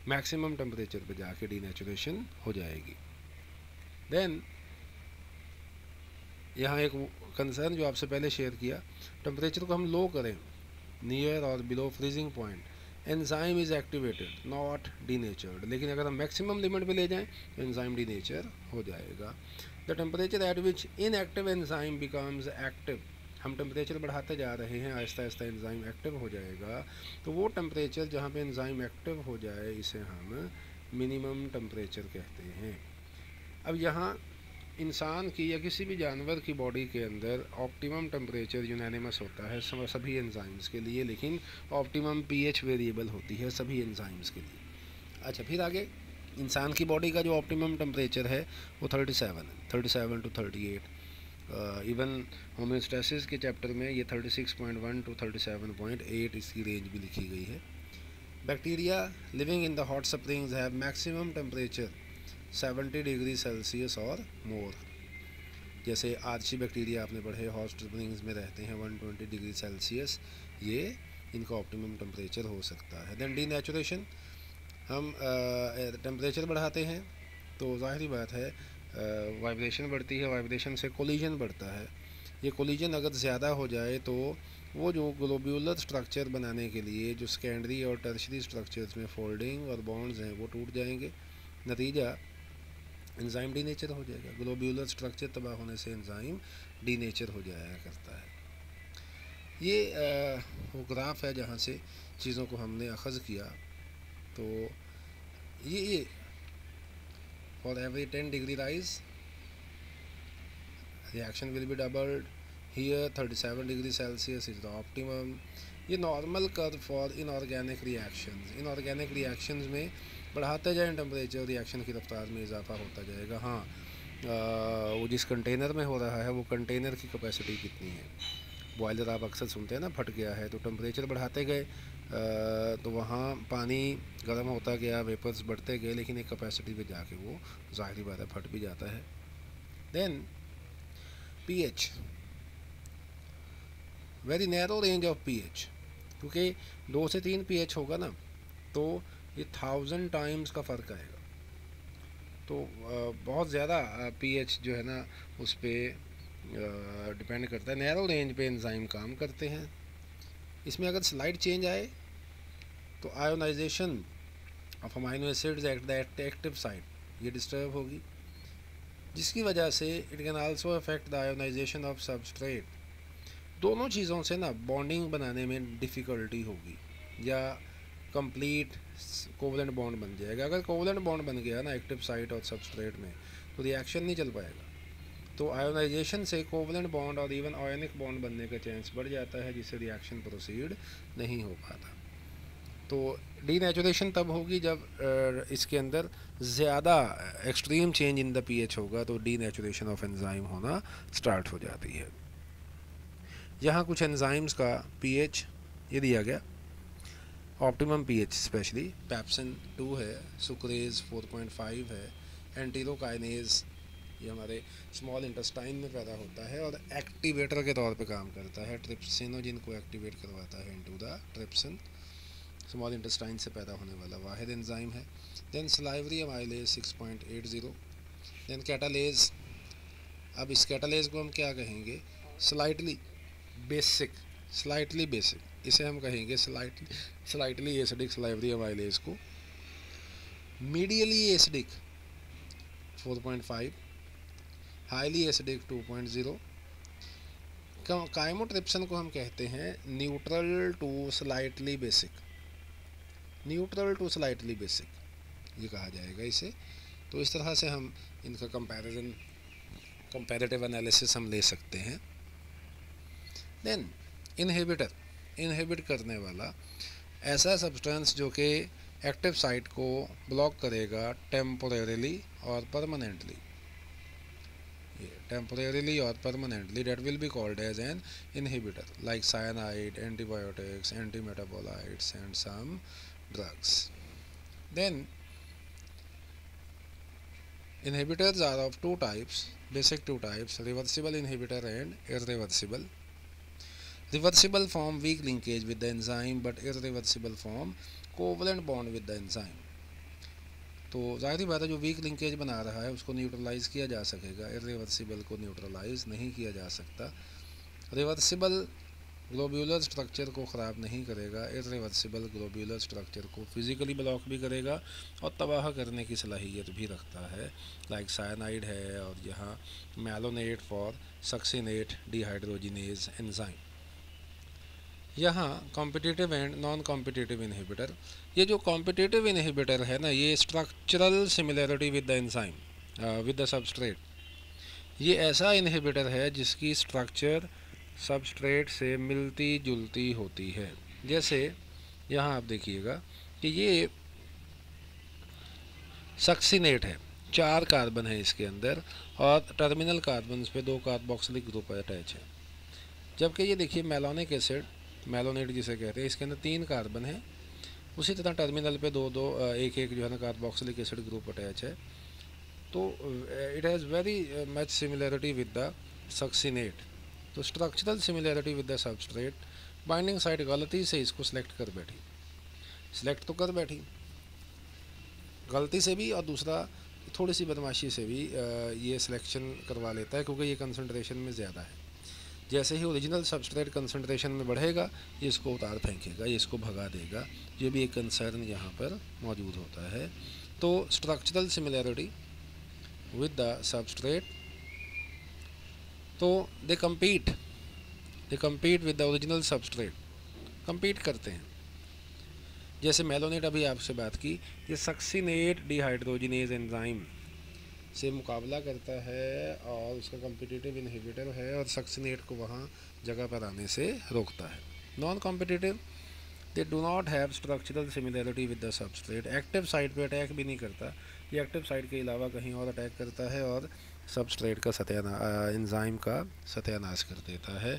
मैक्सिमम टेम्परेचर पे जाके डीनेचुरेशन हो जाएगी। देन यहाँ एक कंसर्न जो आपसे पहले शेयर किया, टेम्परेचर को हम लो करें नियर और below freezing point, enzyme is activated not denatured. लेकिन अगर हम मैक्सिमम लिमिट पे ले जाएं तो एंजाइम डीनेचर हो जाएगा। The temperature at which inactive enzyme becomes active, हम टेम्परेचर बढ़ाते जा रहे हैं, आहिस्ता आहिस्ता एंजाइम एक्टिव हो जाएगा। तो वो टेम्परेचर जहाँ पे एंजाइम एक्टिव हो जाए इसे हम मिनिमम टेम्परेचर कहते हैं। अब यहाँ इंसान की या किसी भी जानवर की बॉडी के अंदर ऑप्टिमम टेम्परेचर यूनानिमस होता है सभी एंजाइम्स के लिए, लेकिन ऑप्टिमम पीएच वेरिएबल होती है सभी एंजाइम्स के लिए। अच्छा, फिर आगे इंसान की बॉडी का जो ऑप्टिमम टेम्परेचर है वो 37 टू 38। इवन होम्योस्टेसिस के चैप्टर में ये 36.1 टू 37.8 इसकी रेंज भी लिखी गई है। Bacteria living in the hot springs have maximum temperature 70 degree Celsius और मोर। जैसे आर्ची बैक्टीरिया आपने पढ़े हॉट स्प्रिंग्स में रहते हैं 120 डिग्री सेल्सियस, ये इनका ऑप्टिमम टेम्परेचर हो सकता है। देन डीनेचुरेशन, हम टेम्परेचर बढ़ाते हैं तो ज़ाहिरी बात है वाइब्रेशन बढ़ती है, वाइब्रेशन से कोलिजन बढ़ता है। ये कोलिजन अगर ज़्यादा हो जाए तो वो जो ग्लोब्यूलर स्ट्रक्चर बनाने के लिए जो सेकेंडरी और टर्शरी स्ट्रक्चर्स में फोल्डिंग और बॉन्ड्स हैं वो टूट जाएंगे, नतीजा एंजाइम डीनेचर हो जाएगा। ग्लोब्यूलर स्ट्रक्चर तबाह होने से एंजाइम डीनेचर हो जाया करता है। ये वो ग्राफ है जहाँ से चीज़ों को हमने अखज़ किया। तो ये for every 10 degree rise reaction will be doubled, here 37 degree Celsius is the optimum. ये normal curve for inorganic reactions, inorganic reactions में बढ़ाते जाएं टेम्परेचर, रिएक्शन की रफ्तार में इजाफा होता जाएगा। हाँ, वो जिस कंटेनर में हो रहा है वो कंटेनर की कैपेसिटी कितनी है। बॉयलर आप अक्सर सुनते हैं ना, फट गया है, तो टेम्परेचर बढ़ाते गए तो वहाँ पानी गर्म होता गया, वेपर्स बढ़ते गए, लेकिन एक कैपेसिटी पे जाके वो ज़ाहिरी बात है फट भी जाता है। Then pH, very narrow range of pH, क्योंकि 2 से 3 पीएच होगा ना तो ये 1000 टाइम्स का फ़र्क आएगा। तो बहुत ज़्यादा पीएच जो है ना उस पर डिपेंड करता है। नैरो रेंज पे एंजाइम काम करते हैं। इसमें अगर स्लाइड चेंज आए तो ionization of amino acids at the active site ये डिस्टर्ब होगी, जिसकी वजह से it can also affect the ionization of substrate. दोनों चीज़ों से ना बॉन्डिंग बनाने में डिफ़िकल्टी होगी या कंप्लीट कोवलेंट बॉन्ड बन जाएगा। अगर कोवलेंट बॉन्ड बन गया ना एक्टिव साइट और सबस्ट्रेट में तो रिएक्शन नहीं चल पाएगा। तो आयोनाइजेशन से कोवलेंट बॉन्ड और इवन आयोनिक बॉन्ड बनने का चांस बढ़ जाता है, जिससे रिएक्शन प्रोसीड नहीं हो पाता। तो डीनेचुरेशन तब होगी जब इसके अंदर ज़्यादा extreme change in the pH होगा, तो डीनेचुरेशन ऑफ एंजाइम होना स्टार्ट हो जाती है। यहाँ कुछ एंजाइम्स का पीएच ये दिया गया, ऑप्टिमम पीएच स्पेशली पैप्सिन 2 है, सुक्रेज 4.5 है, एंटीरोकाइनेज ये हमारे स्मॉल इंटेस्टाइन में पैदा होता है और एक्टिवेटर के तौर पे काम करता है। ट्रिप्सिनोजिन को एक्टिवेट करवाता है into the trypsin, small intestine से पैदा होने वाला वाहिद एंजाइम है। Then salivary amylase 6.80। Then catalase, अब इस कैटालेज को हम क्या कहेंगे, स्लाइटली बेसिक इसे हम कहेंगे स्लाइटली एसिडिक सलाइवरी अमाइलेज को। Medially acidic 4.5, highly acidic 2.0। Chymotrypsin को हम कहते हैं neutral to slightly basic, neutral to slightly basic ये कहा जाएगा इसे। तो इस तरह से हम इनका कंपैरेटिव एनालिसिस हम ले सकते हैं। देन इनहिबिटर, इनहिबिट करने वाला ऐसा सब्सटेंस जो कि एक्टिव साइट को ब्लॉक करेगा टेम्पोरेरीली और परमानेंटली, टेम्पोरेरीली और permanently, that will be called as an inhibitor like cyanide, antibiotics, antimetabolites and some drugs. Then inhibitors are of two types, basic two types, reversible inhibitor and irreversible. Reversible form weak linkage with the enzyme but irreversible form covalent bond with the enzyme. तो ज़ाहिर सी बात है जो weak linkage बना रहा है उसको neutralise किया जा सकेगा, इरिवर्सिबल को न्यूट्रलाइज़ नहीं किया जा सकता। रिवर्सिबल ग्लोब्यूलर स्ट्रक्चर को ख़राब नहीं करेगा, इरिवर्सिबल ग्लोब्यूलर स्ट्रक्चर को फिज़िकली ब्लॉक भी करेगा और तबाह करने की सलाहियत भी रखता है। लाइक साइनाइड है, और यहाँ malonate for succinate dehydrogenase enzyme. यहाँ competitive and non competitive inhibitor, ये जो कॉम्पिटिटिव इनहिबिटर है ना, ये structural similarity with the enzyme with the substrate, ये ऐसा इनहिबिटर है जिसकी स्ट्रक्चर सबस्ट्रेट से मिलती जुलती होती है। जैसे यहाँ आप देखिएगा कि ये सक्सिनेट है, 4 कार्बन है इसके अंदर और टर्मिनल कार्बन पे 2 कार्बोक्सिलिक ग्रुप अटैच है। जबकि ये देखिए मेलोनिक एसिड, मेलोनेट जिसे कहते हैं, इसके अंदर 3 कार्बन है, उसी तरह टर्मिनल पे 2-2 1-1 जो है ना कार्बोक्सिलिक एसिड ग्रुप अटैच है। तो it has very much similarity with the succinate. तो structural similarity with the substrate, binding site गलती से इसको सिलेक्ट कर बैठी, सिलेक्ट तो कर बैठी गलती से भी, और दूसरा थोड़ी सी बदमाशी से भी ये सिलेक्शन करवा लेता है क्योंकि ये कंसंट्रेशन में ज़्यादा है। जैसे ही ओरिजिनल सबस्ट्रेट कंसंट्रेशन में बढ़ेगा ये इसको उतार फेंकेगा, ये इसको भगा देगा। ये भी एक कंसर्न यहाँ पर मौजूद होता है। तो structural similarity with the substrate, तो they compete with the original substrate, compete करते हैं। जैसे मेलोनेट अभी आपसे बात की, ये सक्सिनेट डिहाइड्रोजिनेज एंजाइम से मुकाबला करता है और उसका कॉम्पिटिटिव इनहिबिटर है और सक्सिनेट को वहाँ जगह पर आने से रोकता है। Non competitive, they do not have structural similarity with the substrate, active site पे अटैक भी नहीं करता, ये एक्टिव साइट के अलावा कहीं और अटैक करता है और सबस्ट्रेट का एंजाइम का सत्यानाश कर देता है।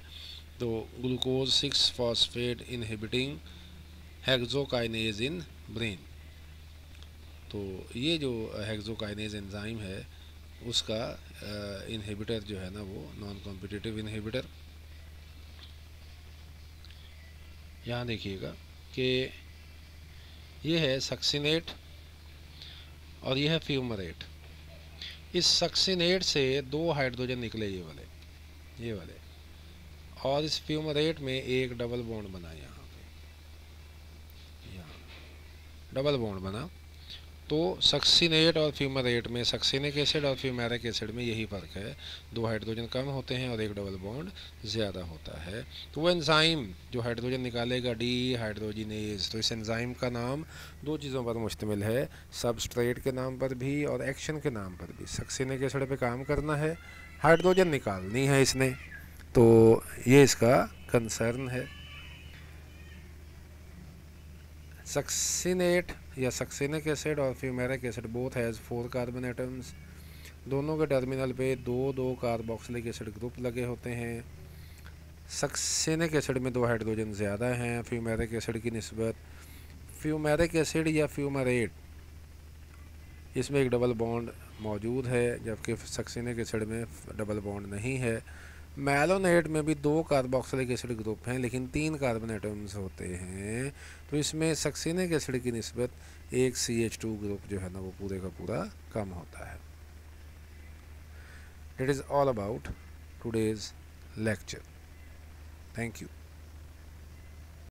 तो glucose 6 phosphate inhibiting hexokinase in brain, तो ये जो हेक्सोकाइनेज एंजाइम है उसका इनहिबिटर जो है ना वो नॉन कॉम्पिटिटिव इनहिबिटर। यहाँ देखिएगा कि ये है सक्सिनेट और ये है फ्यूमरेट। इस सक्सिनेट से 2 हाइड्रोजन निकले, ये वाले, और इस फ्यूमरेट में एक डबल बॉन्ड बना, यहाँ डबल बॉन्ड बना। तो सक्सिनेट और फ्यूमरेट में, सक्सिनिक एसिड और फ्यूमेरिक एसिड में यही फ़र्क है, 2 हाइड्रोजन कम होते हैं और एक डबल बॉन्ड ज़्यादा होता है। तो वो एंजाइम जो हाइड्रोजन निकालेगा डिहाइड्रोजिनेज, तो इस एंजाइम का नाम 2 चीज़ों पर मुश्तमिल है, सबस्ट्रेट के नाम पर भी और एक्शन के नाम पर भी। सक्सिनिक एसिड पे काम करना है, हाइड्रोजन निकालनी है इसने, तो ये इसका कंसर्न है। सक्सिनेट या सक्सिनिक एसिड और fumaric acid both has 4 carbon atoms, दोनों के टर्मिनल पे 2-2 कार्बोक्सिलिक एसिड ग्रुप लगे होते हैं। सक्सिनिक एसिड में 2 हाइड्रोजन ज़्यादा हैं फ्यूमेरिक एसिड की निस्बत। फ्यूमेरिक एसिड या फ्यूमरेट, इसमें एक डबल बॉन्ड मौजूद है जबकि सक्सिनिक एसिड में डबल बॉन्ड नहीं है। मेलोनेट में भी 2 कार्बोक्सिलिक एसिड ग्रुप हैं लेकिन 3 कार्बन एटम्स होते हैं, तो इसमें सक्सिनिक एसिड की निस्बत एक CH2 ग्रुप जो है ना वो पूरे का पूरा कम होता है। It is all about today's lecture. Thank you.